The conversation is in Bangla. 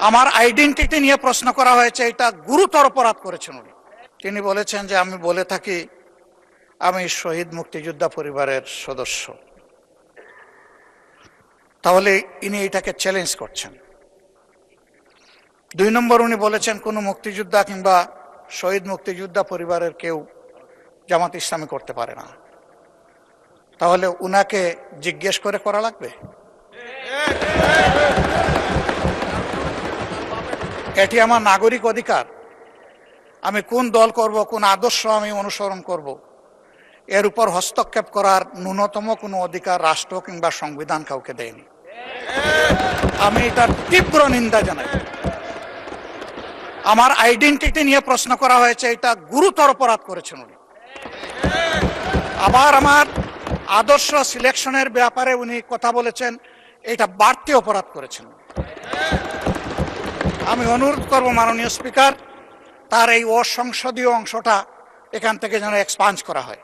আমার আইডেন্টিটি নিয়ে প্রশ্ন করা হয়েছে, এটা গুরুতর অপরাধ করেছেন উনি। তিনি বলেছেন যে আমি বলে থাকি আমি শহীদ মুক্তিযোদ্ধা পরিবারের সদস্য, তাহলে ইনি এটাকে চ্যালেঞ্জ করছেন। 2 নম্বর, উনি বলেছেন কোনো মুক্তিযোদ্ধা কিংবা শহীদ মুক্তিযোদ্ধা পরিবারের কেউ জামাত ইসলামী করতে পারে না। তাহলে উনাকে জিজ্ঞেস করে করা লাগবে? এটি আমার নাগরিক অধিকার। আমি কোন দল করব, কোন আদর্শ আমি অনুসরণ করব, এর উপর হস্তক্ষেপ করার ন্যূনতম কোনো অধিকার রাষ্ট্র কিংবা সংবিধান কাউকে দেয়নি। আমি এটার তীব্র নিন্দা জানাই। আমার আইডেন্টিটি নিয়ে প্রশ্ন করা হয়েছে, এটা গুরুতর অপরাধ করেছেন উনি। আবার আমার আদর্শ সিলেকশনের ব্যাপারে উনি কথা বলেছেন, এটা বাড়তি অপরাধ করেছেন। আমি অনুরোধ করব মাননীয় স্পিকার, তার এই অসংসদীয় অংশটা এখান থেকে যেন এক্সপাঞ্জ করা হয়।